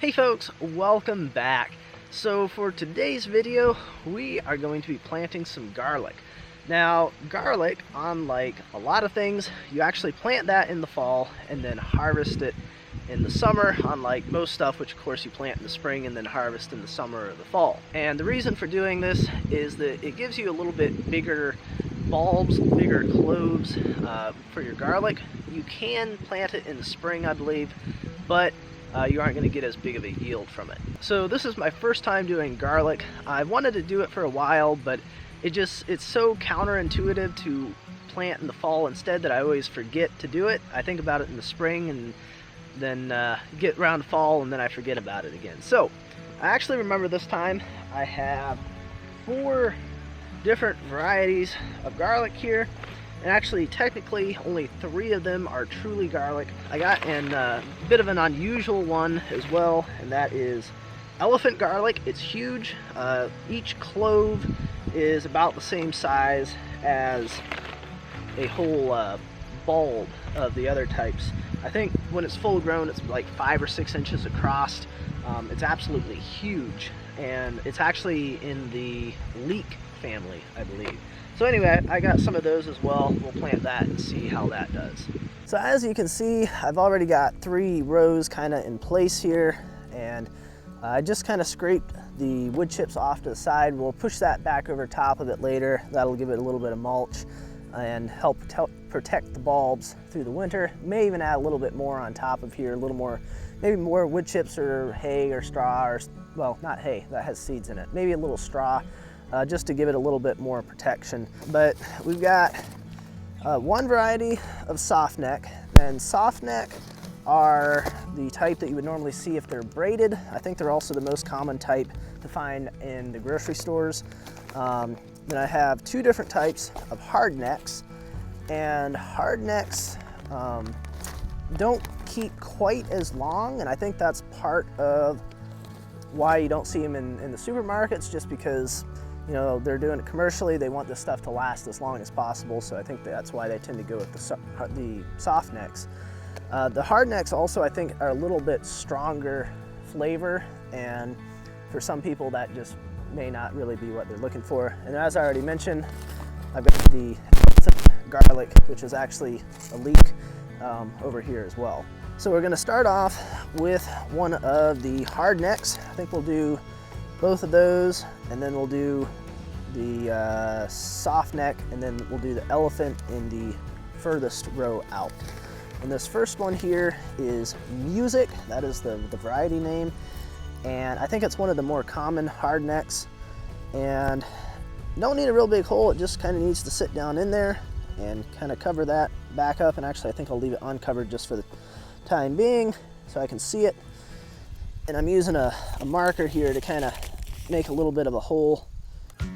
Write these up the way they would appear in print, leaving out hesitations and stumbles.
Hey folks, welcome back. So for today's video, we are going to be planting some garlic. Now, garlic, unlike a lot of things, you actually plant that in the fall and then harvest it in the summer, unlike most stuff, which of course you plant in the spring and then harvest in the summer or the fall. And the reason for doing this is that it gives you a little bit bigger bulbs, bigger cloves for your garlic. You can plant it in the spring, I believe, but you aren't going to get as big of a yield from it. So this is my first time doing garlic. I wanted to do it for a while, but it's so counterintuitive to plant in the fall instead that I always forget to do it. I think about it in the spring and then get around fall and then I forget about it again. So I actually remember this time I have 4 different varieties of garlic here. And actually, technically, only 3 of them are truly garlic. I got a bit of an unusual one as well, and that is elephant garlic. It's huge. Each clove is about the same size as a whole bulb of the other types. I think when it's full grown, it's like 5 or 6 inches across. It's absolutely huge, and it's actually in the leek family, I believe. So anyway, I got some of those as well. We'll plant that and see how that does. So as you can see, I've already got 3 rows kind of in place here, and I just kind of scraped the wood chips off to the side. We'll push that back over top of it later. That'll give it a little bit of mulch and help protect the bulbs through the winter. May even add a little bit more on top of here, a little more, maybe more wood chips or hay or straw, or, well, not hay, that has seeds in it. Maybe a little straw. Just to give it a little bit more protection. But we've got one variety of softneck, and softneck are the type that you would normally see if they're braided. I think they're also the most common type to find in the grocery stores. Then I have 2 different types of hardnecks, and hardnecks don't keep quite as long, and I think that's part of why you don't see them in the supermarkets, just because you know, they're doing it commercially. They want this stuff to last as long as possible, so I think that's why they tend to go with the soft necks. The hard necks also, I think, are a little bit stronger flavor, and for some people that just may not really be what they're looking for. And as I already mentioned, I've got the garlic, which is actually a leek over here as well. So we're going to start off with one of the hard necks. I think we'll do both of those, and then we'll do the soft neck, and then we'll do the elephant in the furthest row out. And this first one here is Music. That is the variety name, and I think it's one of the more common hard necks, and don't need a real big hole. It just kind of needs to sit down in there and kind of cover that back up. And actually, I think I'll leave it uncovered just for the time being so I can see it. And I'm using a marker here to kind of make a little bit of a hole. And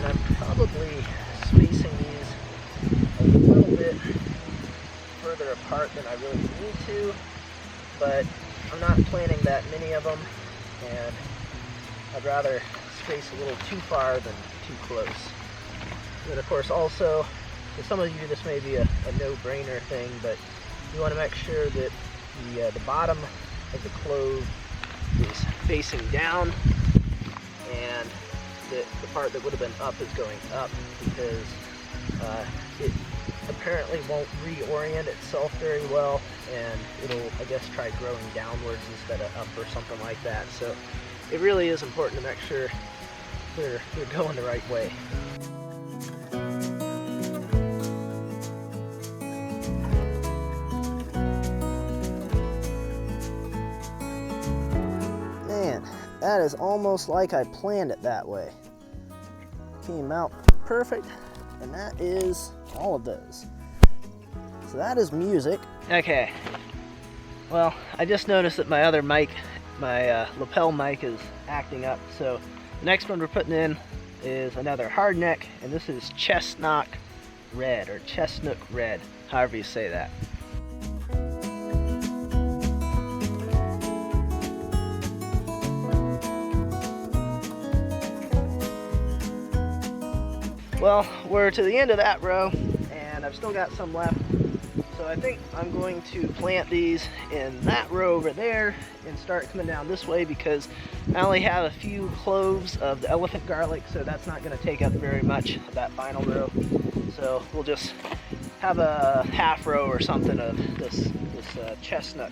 I'm probably spacing these a little bit further apart than I really need to, but I'm not planting that many of them, and I'd rather space a little too far than too close. And of course, also, for some of you this may be a no-brainer thing, but you want to make sure that the bottom of the clove is facing down, and that the part that would have been up is going up, because it apparently won't reorient itself very well, and it'll, I guess, try growing downwards instead of up or something like that. So it really is important to make sure they're going the right way. Man, that is almost like I planned it that way. Came out perfect, and that is all of those. So that is Music. Okay, well, I just noticed that my other mic, my lapel mic, is acting up, so the next one we're putting in is another hard neck, and this is Chestnut Red, or Chestnut Red, however you say that. Well, we're to the end of that row, and I've still got some left. So I think I'm going to plant these in that row over there and start coming down this way, because I only have a few cloves of the elephant garlic, so that's not going to take up very much of that final row. So we'll just have a half row or something of this chestnut.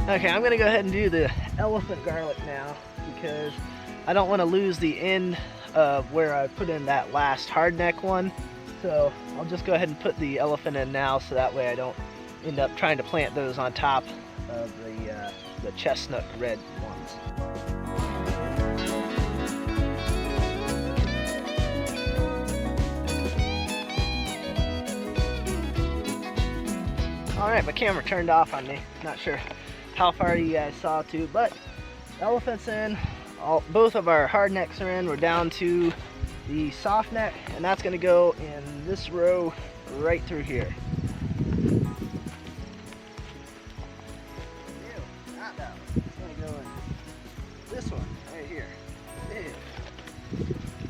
Okay, I'm gonna go ahead and do the elephant garlic now, because I don't want to lose the end of where I put in that last hardneck one. So I'll just go ahead and put the elephant in now, so that way I don't end up trying to plant those on top of the chestnut red ones. Alright, my camera turned off on me. Not sure how far you guys saw to, but elephant's in. Both of our hard necks are in. We're down to the soft neck, and that's going to go in this row right through here. Not that one. It's going to go in this one right here.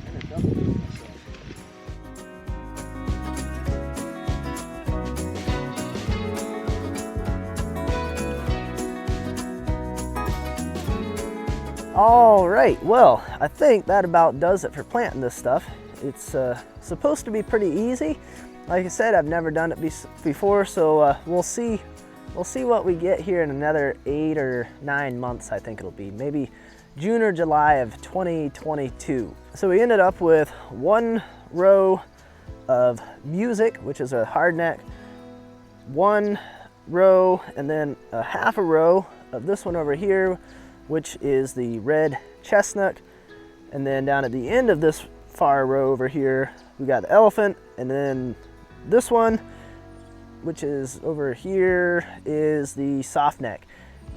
And a double. All right, well, I think that about does it for planting this stuff. It's supposed to be pretty easy. Like I said, I've never done it before, so we'll see what we get here in another 8 or 9 months. I think it'll be maybe June or July of 2022. So we ended up with one row of music, which is a hard neck, one row, and then a half a row of this one over here, which is the red chestnut. And then down at the end of this far row over here, we got the elephant, and then this one, which is over here, is the soft neck.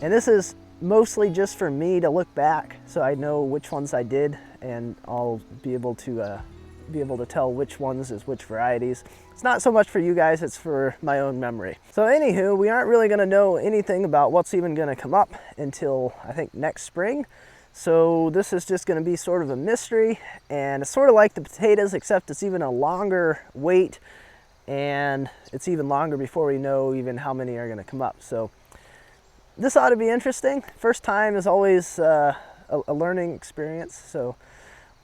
And this is mostly just for me to look back so I know which ones I did, and I'll be able to tell which ones is which varieties. It's not so much for you guys, it's for my own memory. So anywho, we aren't really gonna know anything about what's even gonna come up until I think next spring. So this is just gonna be sort of a mystery, and it's sort of like the potatoes, except it's even a longer wait, and it's even longer before we know even how many are gonna come up. So this ought to be interesting. First time is always a learning experience. So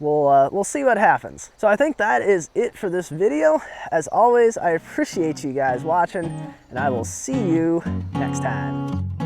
we'll see what happens. So I think that is it for this video. As always, I appreciate you guys watching, and I will see you next time.